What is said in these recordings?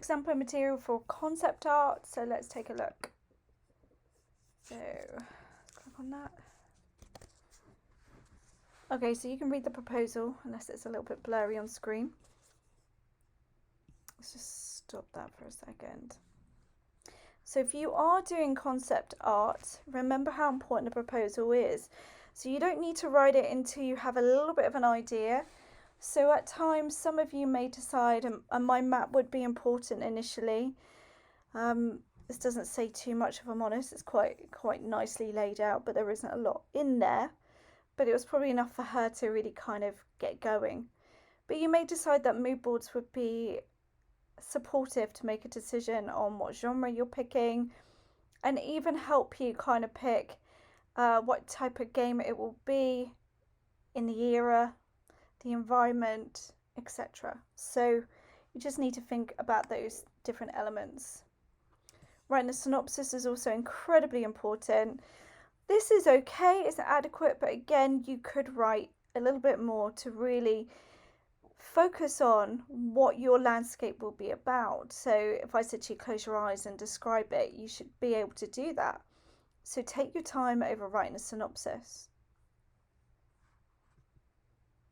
exemplar material for concept art. So let's take a look. So click on that. Okay, so you can read the proposal unless it's a little bit blurry on screen. Let's just stop that for a second. So if you are doing concept art, remember how important the proposal is. So you don't need to write it until you have a little bit of an idea. So at times, some of you may decide, and my map would be important initially. This doesn't say too much, if I'm honest. It's quite nicely laid out, but there isn't a lot in there. But it was probably enough for her to really kind of get going. But you may decide that mood boards would be supportive to make a decision on what genre you're picking, and even help you kind of pick what type of game it will be in the era, the environment, etc. So you just need to think about those different elements. Writing a synopsis is also incredibly important. This is okay, it's adequate, but again, you could write a little bit more to really focus on what your landscape will be about. So if I said to you, close your eyes and describe it, you should be able to do that. So take your time over writing a synopsis.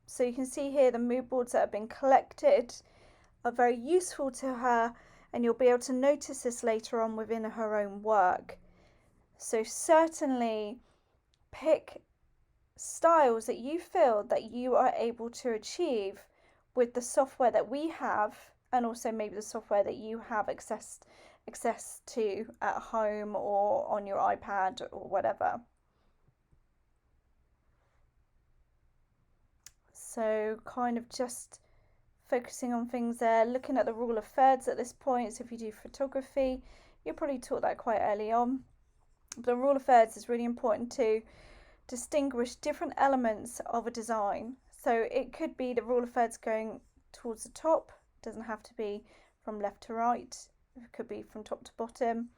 So you can see here the mood boards that have been collected are very useful to her, and you'll be able to notice this later on within her own work. So certainly pick styles that you feel that you are able to achieve with the software that we have, and also maybe the software that you have access to at home or on your iPad or whatever. So kind of just focusing on things there, looking at the rule of thirds at this point. So if you do photography, you'll probably taught that quite early on. But the rule of thirds is really important to distinguish different elements of a design. So it could be the rule of thirds going towards the top, it doesn't have to be from left to right, it could be from top to bottom.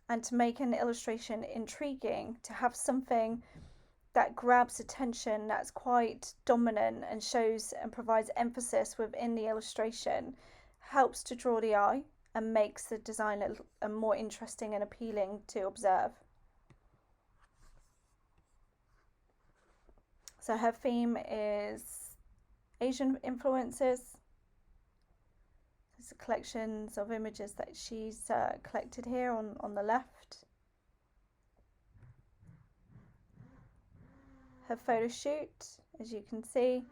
And to make an illustration intriguing, to have something that grabs attention, that's quite dominant and shows and provides emphasis within the illustration, helps to draw the eye and makes the design a more interesting and appealing to observe. So her theme is Asian influences. There's collections of images that she's collected here on the left. Her photo shoot, as you can see,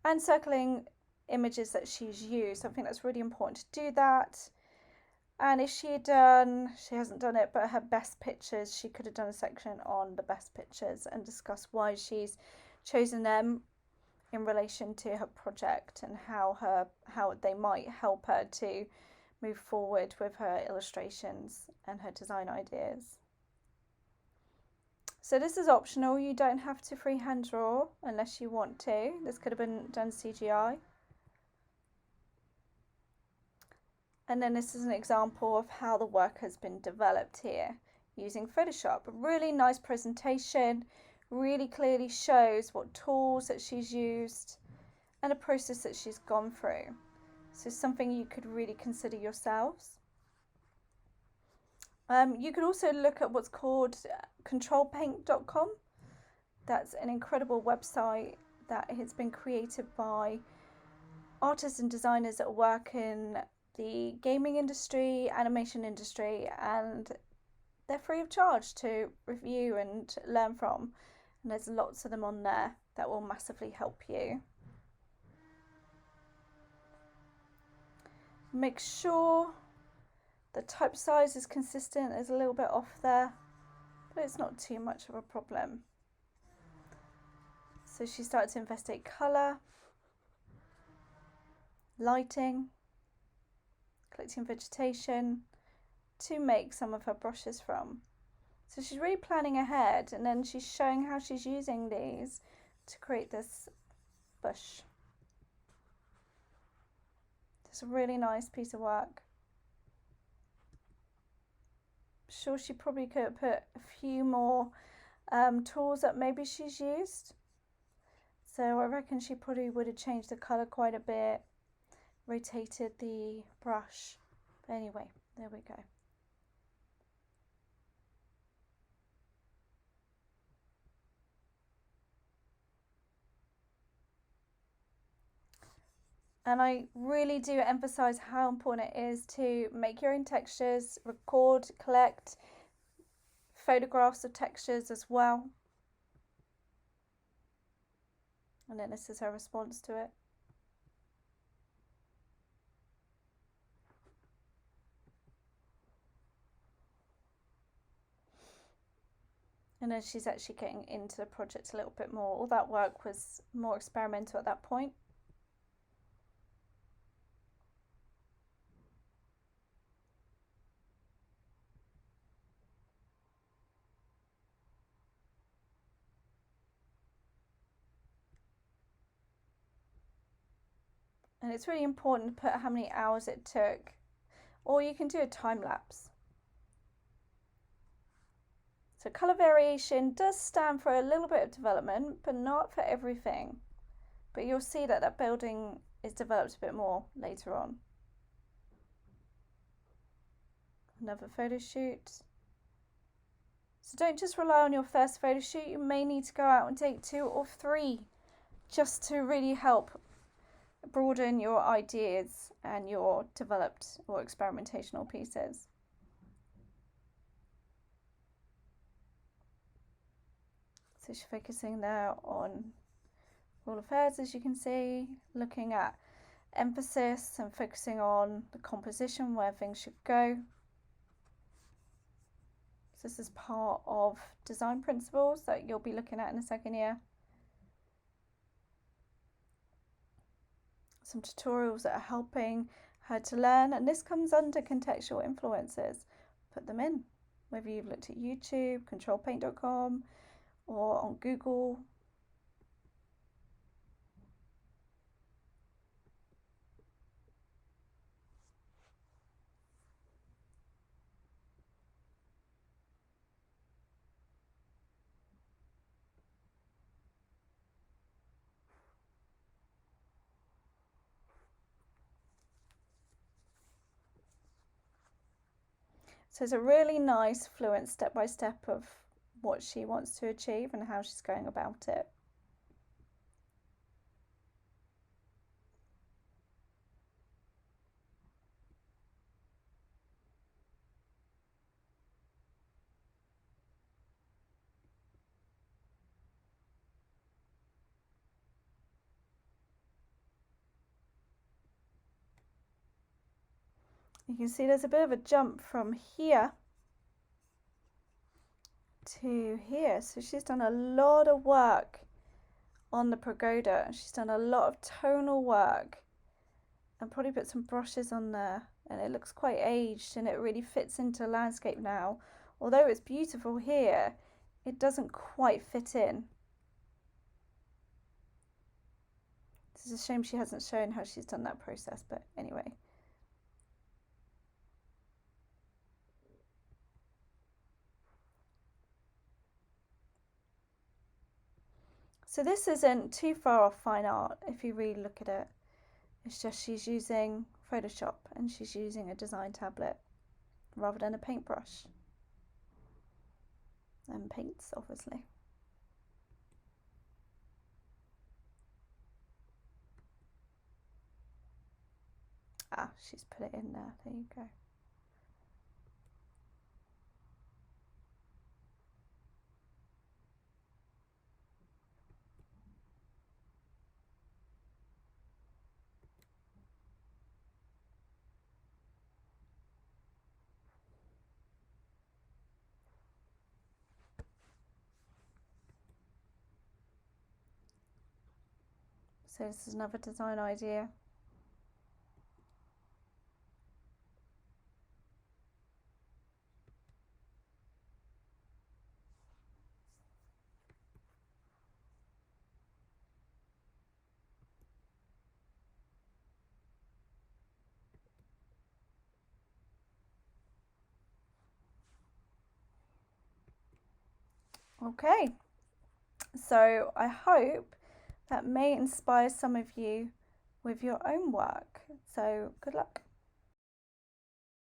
and circling images that she's used. I think that's really important to do that. And if she hasn't done it, but her best pictures, she could have done a section on the best pictures and discuss why she's chosen them in relation to her project and how they might help her to move forward with her illustrations and her design ideas. So this is optional, you don't have to freehand draw unless you want to. This could have been done CGI. And then this is an example of how the work has been developed here using Photoshop. A really nice presentation, really clearly shows what tools that she's used and a process that she's gone through. So something you could really consider yourselves. You could also look at what's called controlpaint.com. That's an incredible website that has been created by artists and designers that work in the gaming industry, animation industry, and they're free of charge to review and learn from. And there's lots of them on there that will massively help you. Make sure the type size is consistent. There's a little bit off there, but it's not too much of a problem. So she started to investigate colour, lighting, collecting vegetation to make some of her brushes from. So she's really planning ahead, and then she's showing how she's using these to create this bush. It's a really nice piece of work. Sure, she probably could have put a few more tools that maybe she's used. So I reckon she probably would have changed the colour quite a bit, rotated the brush. But anyway, there we go. And I really do emphasize how important it is to make your own textures, record, collect photographs of textures as well. And then this is her response to it. And then she's actually getting into the project a little bit more. All that work was more experimental at that point. And it's really important to put how many hours it took, or you can do a time lapse. So colour variation does stand for a little bit of development, but not for everything. But you'll see that that building is developed a bit more later on. Another photo shoot. So don't just rely on your first photo shoot. You may need to go out and take 2 or 3 just to really help broaden your ideas and your developed or experimentational pieces. So she's focusing there on World Affairs, as you can see, looking at emphasis and focusing on the composition, where things should go. So this is part of design principles that you'll be looking at in a second year. Some tutorials that are helping her to learn, and this comes under contextual influences. Put them in, whether you've looked at YouTube, controlpaint.com, or on Google. So it's a really nice, fluent step-by-step of what she wants to achieve and how she's going about it. You can see there's a bit of a jump from here to here. So she's done a lot of work on the pagoda. She's done a lot of tonal work and probably put some brushes on there, and it looks quite aged and it really fits into landscape now. Although it's beautiful here, it doesn't quite fit in. It's a shame she hasn't shown how she's done that process, but anyway. So this isn't too far off fine art if you really look at it. It's just she's using Photoshop and she's using a design tablet rather than a paintbrush. And paints, obviously. Ah, she's put it in there. There you go. So this is another design idea. Okay, so I hope that may inspire some of you with your own work. So good luck.